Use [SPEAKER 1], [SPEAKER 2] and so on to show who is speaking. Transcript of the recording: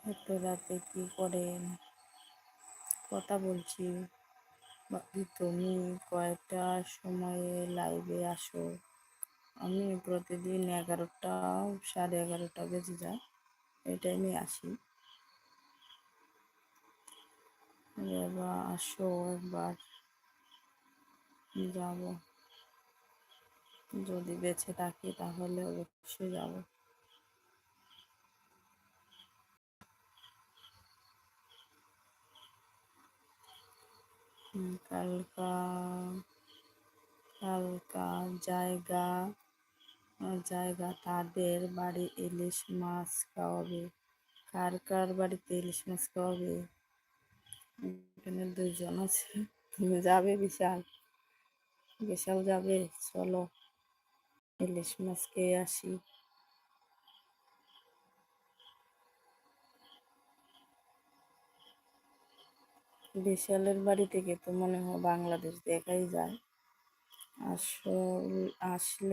[SPEAKER 1] এত রাতে কি করেন? কথা বলছি। তুমি কয়টার সময়ে লাইভে আসো? আমি প্রতিদিন 11টা, 11:30 বেজে যায়, এই টাইমে আসি। এবার আসো, একবার যাব। যদি বেঁচে থাকি তাহলে অবশ্যই যাব। কালকা কালকা জায়গা জায়গা তাদের বাড়ি ইলিশ মাছ খাওয়াবে। কার কার বাড়িতে ইলিশ মাছ খাওয়াবে? এখানে 2জন আছে। তুমি যাবে? বিশাল বিশাল যাবে? চলো, ইলিশ মাছ খেয়ে আসি। বিশালের বাড়ি থেকে তো মনে হয় বাংলাদেশ দেখাই যায়। আসলে